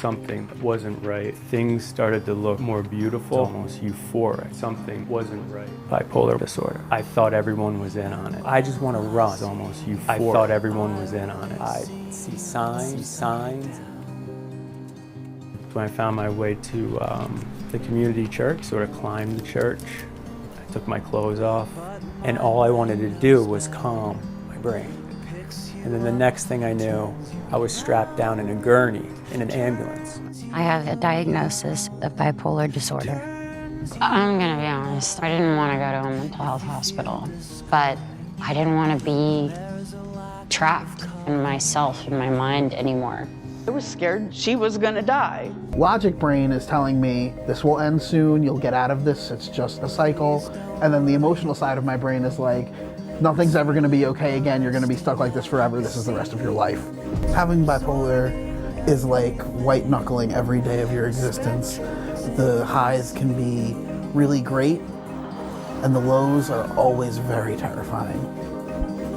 something wasn't right. Things started to look more beautiful, almost euphoric. Something wasn't right. Bipolar disorder. I thought everyone was in on it. I just want to run. It's almost euphoric. I thought everyone was in on it. I see signs. When I found my way to the community church, sort of climbed the church, I took my clothes off, and all I wanted to do was calm my brain. And then the next thing I knew, I was strapped down in a gurney in an ambulance. I have a diagnosis of bipolar disorder. I'm gonna be honest, I didn't want to go to a mental health hospital, but I didn't want to be trapped in myself and my mind anymore. I was scared she was gonna die. Logic brain is telling me this will end soon, you'll get out of this, it's just a cycle. And then the emotional side of my brain is like, nothing's ever gonna be okay again, you're gonna be stuck like this forever, this is the rest of your life. Having bipolar is like white knuckling every day of your existence. The highs can be really great, and the lows are always very terrifying.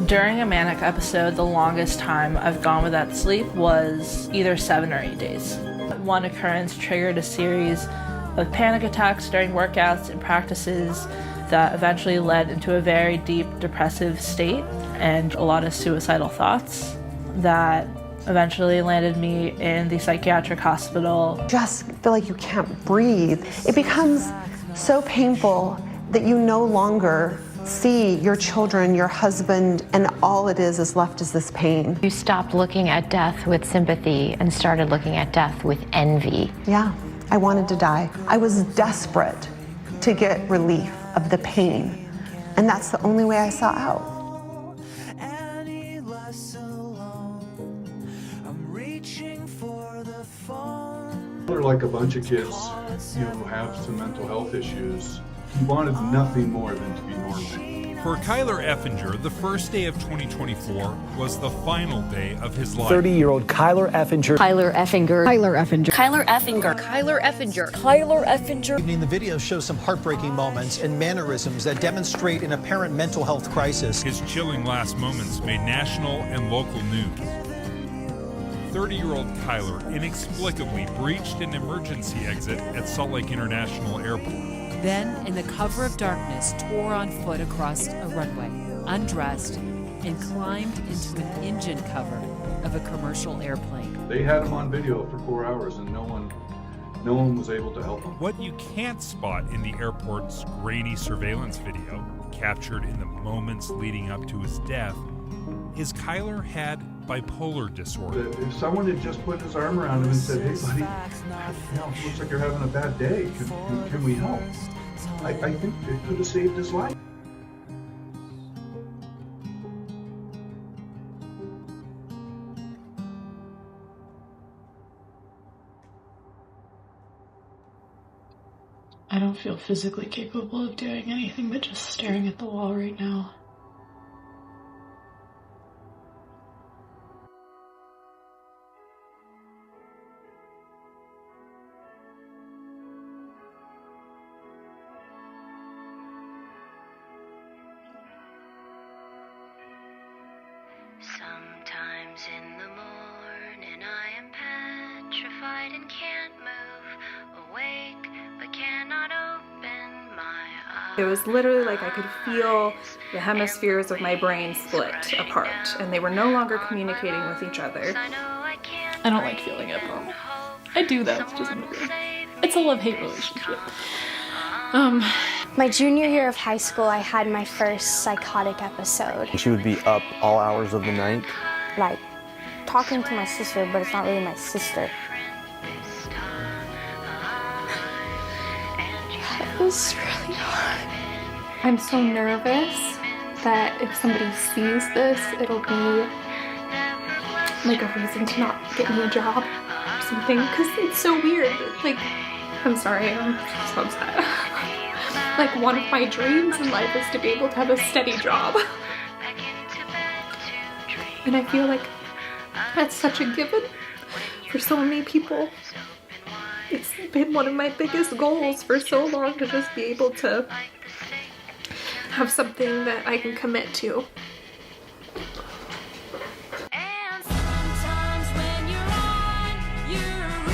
During a manic episode, the longest time I've gone without sleep was either 7 or 8 days. One occurrence triggered a series of panic attacks during workouts and practices that eventually led into a very deep depressive state and a lot of suicidal thoughts that eventually landed me in the psychiatric hospital. Just feel like you can't breathe. It becomes so painful that you no longer see your children, your husband, and all it is left is this pain. You stopped looking at death with sympathy and started looking at death with envy. Yeah, I wanted to die. I was desperate to get relief of the pain, and that's the only way I saw out. They're like a bunch of kids, who have some mental health issues. He wanted nothing more than to be normal. For Kyler Effinger, the first day of 2024 was the final day of his life. 30-year-old Kyler Effinger. Kyler Effinger. Kyler Effinger. Kyler Effinger. Kyler Effinger. Kyler Effinger. The video shows some heartbreaking moments and mannerisms that demonstrate an apparent mental health crisis. His chilling last moments made national and local news. 30-year-old Kyler inexplicably breached an emergency exit at Salt Lake International Airport. Then, in the cover of darkness, tore on foot across a runway, undressed, and climbed into an engine cover of a commercial airplane. They had him on video for 4 hours and no one was able to help him. What you can't spot in the airport's grainy surveillance video, captured in the moments leading up to his death, is Kyler had bipolar disorder. If someone had just put his arm around him and said, "Hey buddy, it looks like you're having a bad day, can we help?" I think it could have saved his life. I don't feel physically capable of doing anything but just staring at the wall right now. Sometimes in the morning I am petrified and can't move, awake but cannot open my eyes. It was literally like I could feel the hemispheres of my brain split apart, and they were no longer communicating with each other. I don't like feeling at home. I do though, to some degree. It's a love-hate relationship. My junior year of high school, I had my first psychotic episode. She would be up all hours of the night. Like, talking to my sister, but it's not really my sister. It was really hard. I'm so nervous that if somebody sees this, it'll be like a reason to not get me a job or something, because it's so weird. Like, I'm sorry, I'm so upset. Like, one of my dreams in life is to be able to have a steady job. And I feel like that's such a given for so many people. It's been one of my biggest goals for so long to just be able to have something that I can commit to. And sometimes when you're on your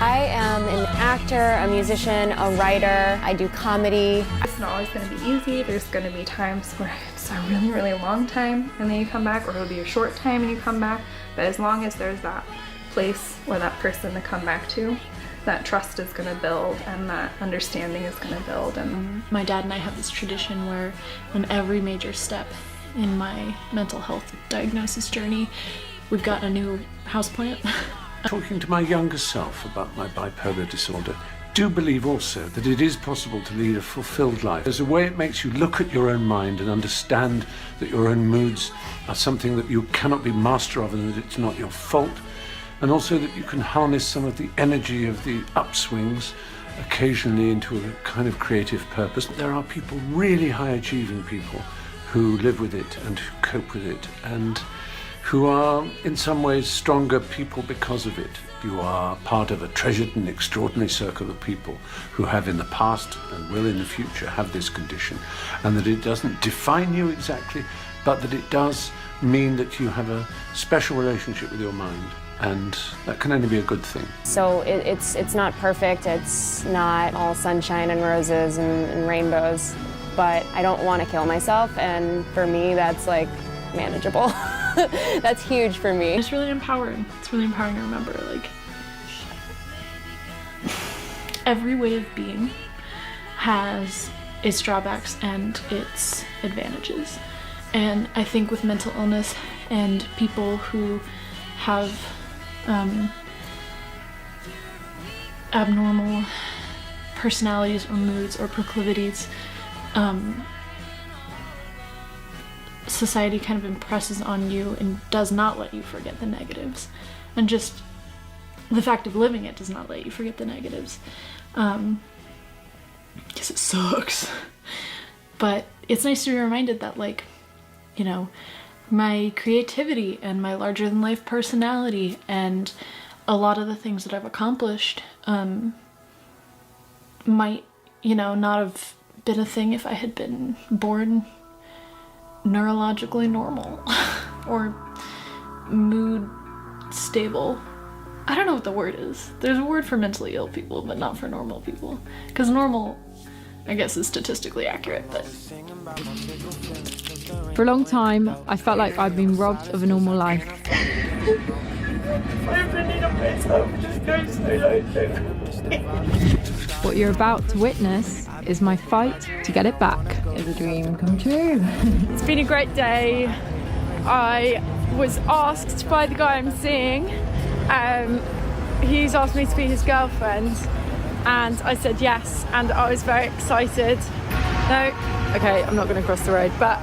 I am an actor, a musician, a writer. I do comedy. It's not always going to be easy. There's going to be times where it's a really, really long time and then you come back, or it'll be a short time and you come back. But as long as there's that place or that person to come back to, that trust is going to build and that understanding is going to build. And my dad and I have this tradition where in every major step in my mental health diagnosis journey, we've got a new houseplant. Talking to my younger self about my bipolar disorder, do believe also that it is possible to lead a fulfilled life. There's a way it makes you look at your own mind and understand that your own moods are something that you cannot be master of and that it's not your fault. And also that you can harness some of the energy of the upswings occasionally into a kind of creative purpose. There are people, really high achieving people, who live with it and who cope with it and who are in some ways stronger people because of it. You are part of a treasured and extraordinary circle of people who have in the past and will in the future have this condition, and that it doesn't define you exactly, but that it does mean that you have a special relationship with your mind, and that can only be a good thing. So it's not perfect, it's not all sunshine and roses and rainbows, but I don't want to kill myself, and for me that's like manageable. That's huge for me. It's really empowering. It's really empowering to remember, like, every way of being has its drawbacks and its advantages. And I think with mental illness and people who have abnormal personalities or moods or proclivities, society kind of impresses on you and does not let you forget the negatives. And just the fact of living it does not let you forget the negatives. Because it sucks. But it's nice to be reminded that, like, you know, my creativity and my larger than life personality and a lot of the things that I've accomplished might, you know, not have been a thing if I had been born neurologically normal or mood stable. I don't know what the word is. There's a word for mentally ill people, but not for normal people. Because normal, I guess, is statistically accurate, but... For a long time, I felt like I'd been robbed of a normal life. What you're about to witness is my fight to get it back. It's a dream come true. It's been a great day. I was asked by the guy I'm seeing. He's asked me to be his girlfriend, and I said yes, and I was very excited. No, okay, I'm not going to cross the road, but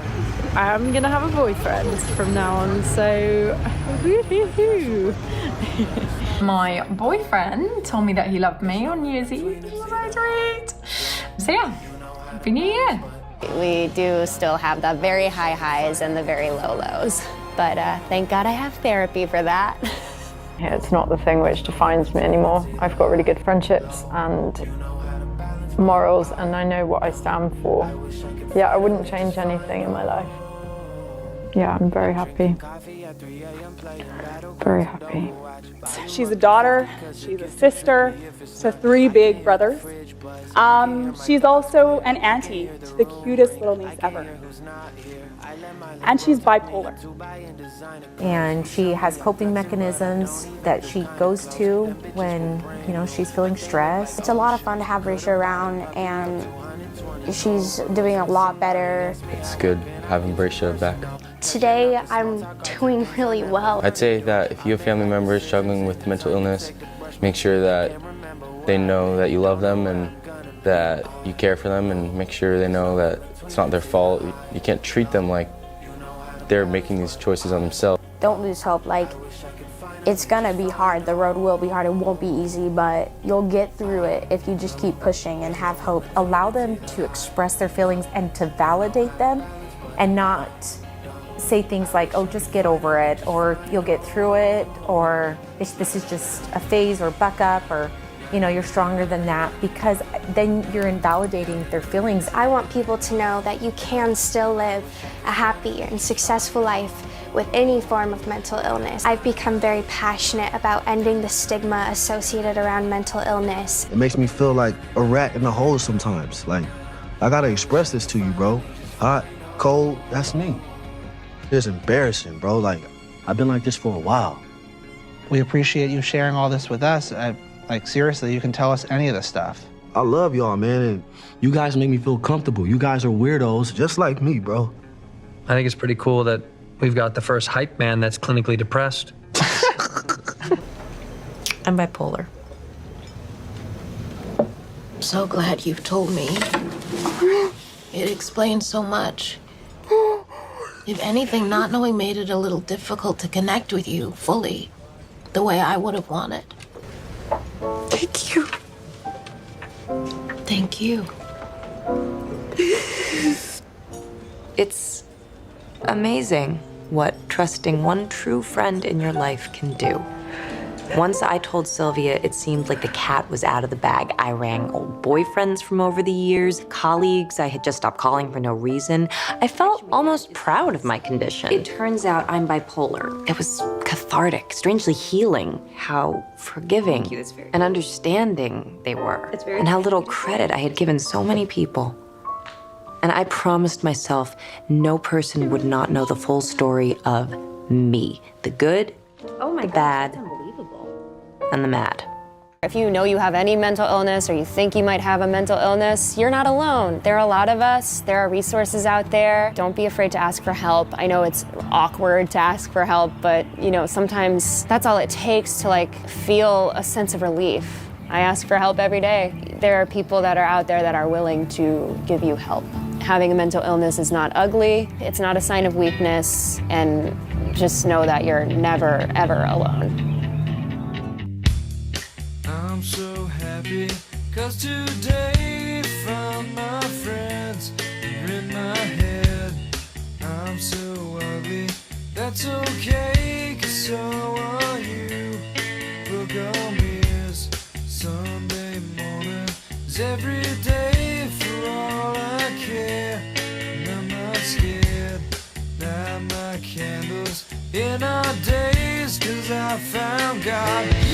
I am going to have a boyfriend from now on, so woo-hoo-hoo. My boyfriend told me that he loved me on New Year's Eve. It was so sweet. So yeah, Happy New Year. We do still have the very high highs and the very low lows, but thank God I have therapy for that. Yeah, it's not the thing which defines me anymore. I've got really good friendships and morals, and I know what I stand for. Yeah, I wouldn't change anything in my life. Yeah, I'm very happy. Very happy. She's a daughter, she's a sister to 3 big brothers. She's also an auntie to the cutest little niece ever. And she's bipolar. And she has coping mechanisms that she goes to when, you know, she's feeling stressed. It's a lot of fun to have Risha around, and she's doing a lot better. It's good having Risha back. Today, I'm doing really well. I'd say that if you have family members struggling with mental illness, make sure that they know that you love them and that you care for them, and make sure they know that it's not their fault. You can't treat them like they're making these choices on themselves. Don't lose hope. Like, it's gonna be hard. The road will be hard. It won't be easy, but you'll get through it if you just keep pushing and have hope. Allow them to express their feelings and to validate them, and not say things like, oh, just get over it, or you'll get through it, or this is just a phase, or buck up, or, you know, you're stronger than that, because then you're invalidating their feelings. I want people to know that you can still live a happy and successful life with any form of mental illness. I've become very passionate about ending the stigma associated around mental illness. It makes me feel like a rat in a hole sometimes. Like, I gotta express this to you, bro. Hot, cold, that's me. It's embarrassing, bro. Like, I've been like this for a while. We appreciate you sharing all this with us. Like, seriously, you can tell us any of this stuff. I love y'all, man, and you guys make me feel comfortable. You guys are weirdos, just like me, bro. I think it's pretty cool that we've got the first hype man that's clinically depressed. I'm bipolar. I'm so glad you've told me. It explains so much. If anything, not knowing made it a little difficult to connect with you fully, the way I would have wanted. Thank you. Thank you. It's amazing what trusting one true friend in your life can do. Once I told Sylvia, it seemed like the cat was out of the bag. I rang old boyfriends from over the years, colleagues I had just stopped calling for no reason. I felt almost proud of my condition. It turns out I'm bipolar. It was cathartic, strangely healing, how forgiving and understanding they were, and how little credit I had given so many people. And I promised myself no person would not know the full story of me, the good, the bad, and the mad. If you know you have any mental illness or you think you might have a mental illness, you're not alone. There are a lot of us. There are resources out there. Don't be afraid to ask for help. I know it's awkward to ask for help, but sometimes that's all it takes to feel a sense of relief. I ask for help every day. There are people that are out there that are willing to give you help. Having a mental illness is not ugly. It's not a sign of weakness, and just know that you're never, ever alone. I'm so happy, 'cause today found my friends are in my head. I'm so ugly, that's okay, 'cause so are you. Book on mirrors, Sunday morning is every day for all I care. And I'm not scared, light my candles in our days, 'cause I found God.